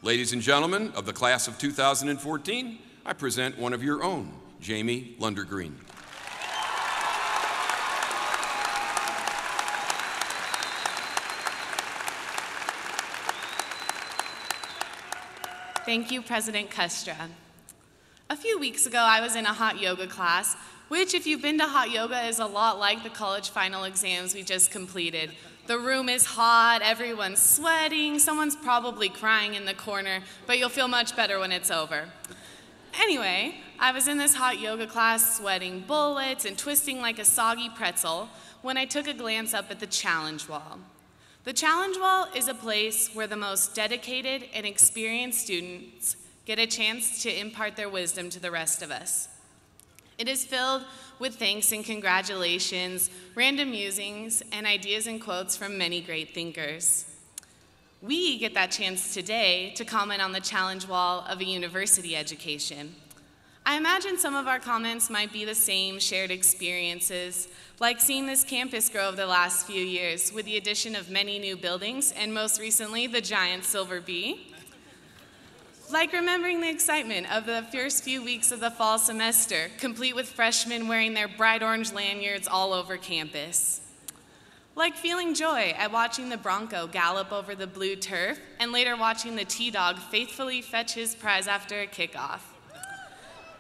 Ladies and gentlemen of the class of 2014, I present one of your own, Jamie Lundergreen. Thank you, President Custra. A few weeks ago, I was in a hot yoga class, which, if you've been to hot yoga, is a lot like the college final exams we just completed. The room is hot, everyone's sweating, someone's probably crying in the corner, but you'll feel much better when it's over. Anyway, I was in this hot yoga class, sweating bullets and twisting like a soggy pretzel, when I took a glance up at the challenge wall. The challenge wall is a place where the most dedicated and experienced students get a chance to impart their wisdom to the rest of us. It is filled with thanks and congratulations, random musings, and ideas and quotes from many great thinkers. We get that chance today to comment on the challenge wall of a university education. I imagine some of our comments might be the same shared experiences, like seeing this campus grow over the last few years with the addition of many new buildings, and most recently, the giant silver bee. Like remembering the excitement of the first few weeks of the fall semester, complete with freshmen wearing their bright orange lanyards all over campus. Like feeling joy at watching the Bronco gallop over the blue turf, and later watching the T-Dog faithfully fetch his prize after a kickoff.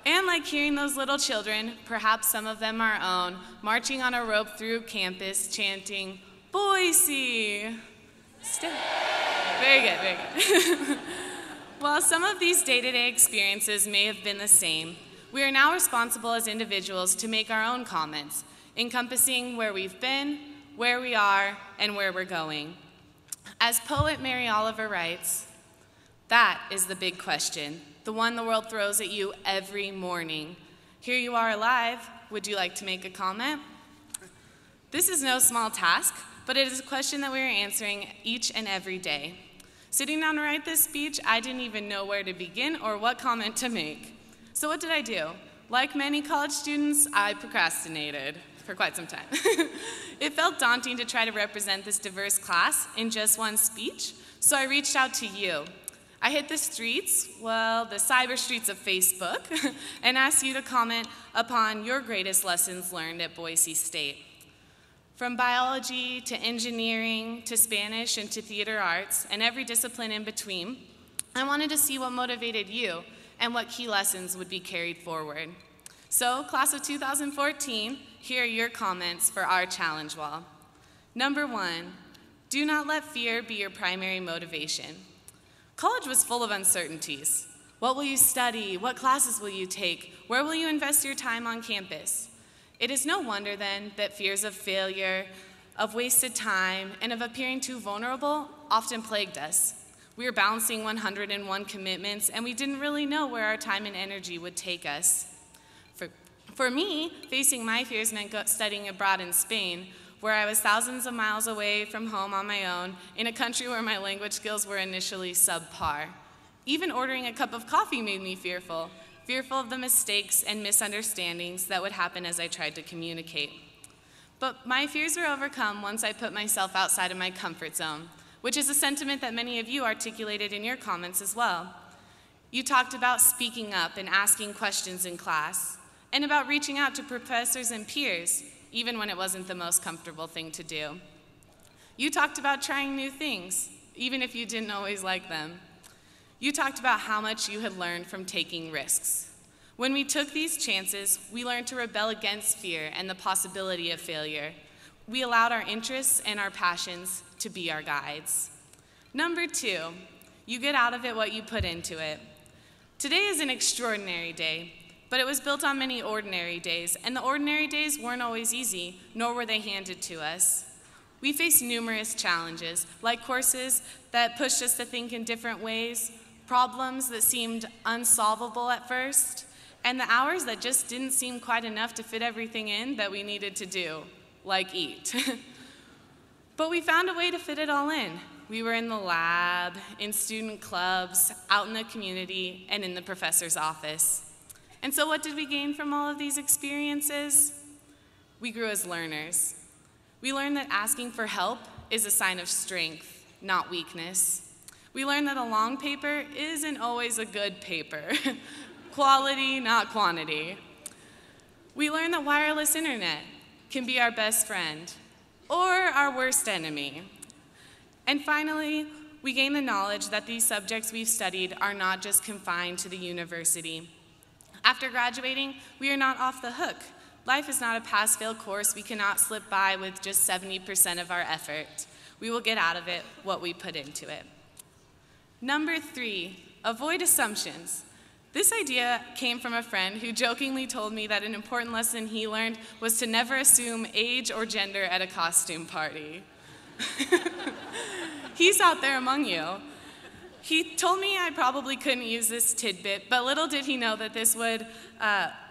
And like hearing those little children, perhaps some of them our own, marching on a rope through campus, chanting, "Boise!" Very good, very good. While some of these day-to-day experiences may have been the same, we are now responsible as individuals to make our own comments, encompassing where we've been, where we are, and where we're going. As poet Mary Oliver writes, "That is the big question, the one the world throws at you every morning. Here you are alive, would you like to make a comment?" This is no small task, but it is a question that we are answering each and every day. Sitting down to write this speech, I didn't even know where to begin or what comment to make. So what did I do? Like many college students, I procrastinated for quite some time. It felt daunting to try to represent this diverse class in just one speech, so I reached out to you. I hit the streets, well, the cyber streets of Facebook, and asked you to comment upon your greatest lessons learned at Boise State. From biology to engineering to Spanish and to theater arts and every discipline in between, I wanted to see what motivated you and what key lessons would be carried forward. So, class of 2014, here are your comments for our challenge wall. Number 1, do not let fear be your primary motivation. College was full of uncertainties. What will you study? What classes will you take? Where will you invest your time on campus? It is no wonder then that fears of failure, of wasted time, and of appearing too vulnerable often plagued us. We were balancing 101 commitments, and we didn't really know where our time and energy would take us. For me, facing my fears meant studying abroad in Spain, where I was thousands of miles away from home on my own, in a country where my language skills were initially subpar. Even ordering a cup of coffee made me fearful of the mistakes and misunderstandings that would happen as I tried to communicate. But my fears were overcome once I put myself outside of my comfort zone, which is a sentiment that many of you articulated in your comments as well. You talked about speaking up and asking questions in class, and about reaching out to professors and peers, even when it wasn't the most comfortable thing to do. You talked about trying new things, even if you didn't always like them. You talked about how much you had learned from taking risks. When we took these chances, we learned to rebel against fear and the possibility of failure. We allowed our interests and our passions to be our guides. Number 2, you get out of it what you put into it. Today is an extraordinary day, but it was built on many ordinary days, and the ordinary days weren't always easy, nor were they handed to us. We faced numerous challenges, like courses that pushed us to think in different ways, problems that seemed unsolvable at first, and the hours that just didn't seem quite enough to fit everything in that we needed to do, like eat. But we found a way to fit it all in. We were in the lab, in student clubs, out in the community, and in the professor's office. And so what did we gain from all of these experiences? We grew as learners. We learned that asking for help is a sign of strength, not weakness. We learned that a long paper isn't always a good paper. Quality, not quantity. We learned that wireless internet can be our best friend or our worst enemy. And finally, we gained the knowledge that these subjects we've studied are not just confined to the university. After graduating, we are not off the hook. Life is not a pass-fail course we cannot slip by with just 70% of our effort. We will get out of it what we put into it. Number 3, avoid assumptions. This idea came from a friend who jokingly told me that an important lesson he learned was to never assume age or gender at a costume party. He's out there among you. He told me I probably couldn't use this tidbit, but little did he know that this would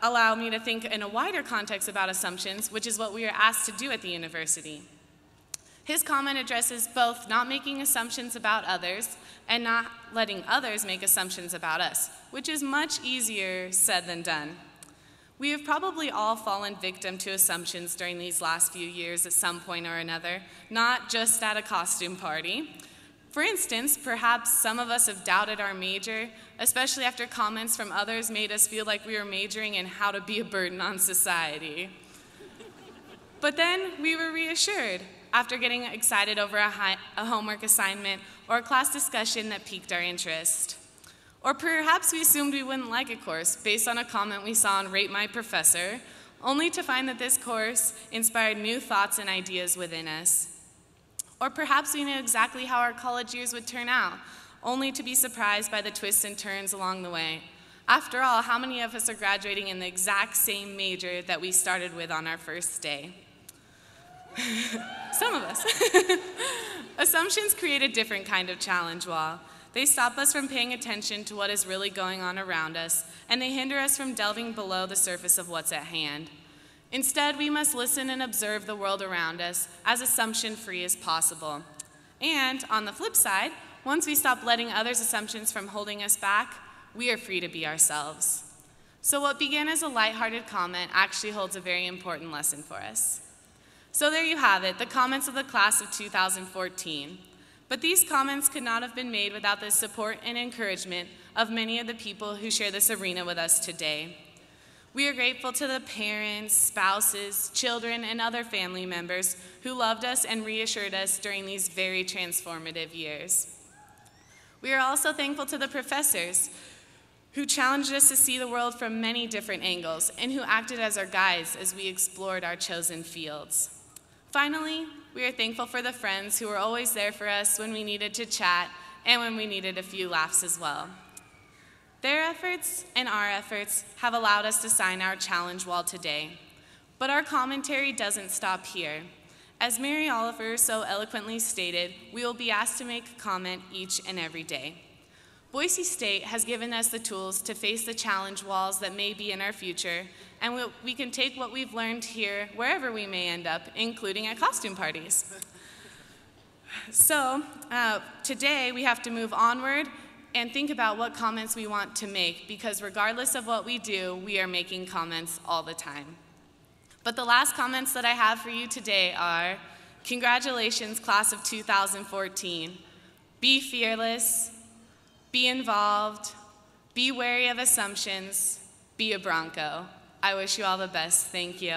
allow me to think in a wider context about assumptions, which is what we are asked to do at the university. His comment addresses both not making assumptions about others and not letting others make assumptions about us, which is much easier said than done. We have probably all fallen victim to assumptions during these last few years at some point or another, not just at a costume party. For instance, perhaps some of us have doubted our major, especially after comments from others made us feel like we were majoring in how to be a burden on society. But then we were reassured after getting excited over a homework assignment or a class discussion that piqued our interest. Or perhaps we assumed we wouldn't like a course based on a comment we saw on Rate My Professor, only to find that this course inspired new thoughts and ideas within us. Or perhaps we knew exactly how our college years would turn out, only to be surprised by the twists and turns along the way. After all, how many of us are graduating in the exact same major that we started with on our first day? Some of us. Assumptions create a different kind of challenge wall. They stop us from paying attention to what is really going on around us, and they hinder us from delving below the surface of what's at hand. Instead, we must listen and observe the world around us as assumption-free as possible. And on the flip side, once we stop letting others' assumptions from holding us back, we are free to be ourselves. So what began as a lighthearted comment actually holds a very important lesson for us. So there you have it, the comments of the class of 2014. But these comments could not have been made without the support and encouragement of many of the people who share this arena with us today. We are grateful to the parents, spouses, children, and other family members who loved us and reassured us during these very transformative years. We are also thankful to the professors who challenged us to see the world from many different angles and who acted as our guides as we explored our chosen fields. Finally, we are thankful for the friends who were always there for us when we needed to chat and when we needed a few laughs as well. Their efforts and our efforts have allowed us to sign our challenge wall today. But our commentary doesn't stop here. As Mary Oliver so eloquently stated, we will be asked to make a comment each and every day. Boise State has given us the tools to face the challenge walls that may be in our future, and we can take what we've learned here wherever we may end up, including at costume parties. So today we have to move onward and think about what comments we want to make, because regardless of what we do, we are making comments all the time. But the last comments that I have for you today are, congratulations, class of 2014. Be fearless, be involved, be wary of assumptions, be a Bronco. I wish you all the best. Thank you.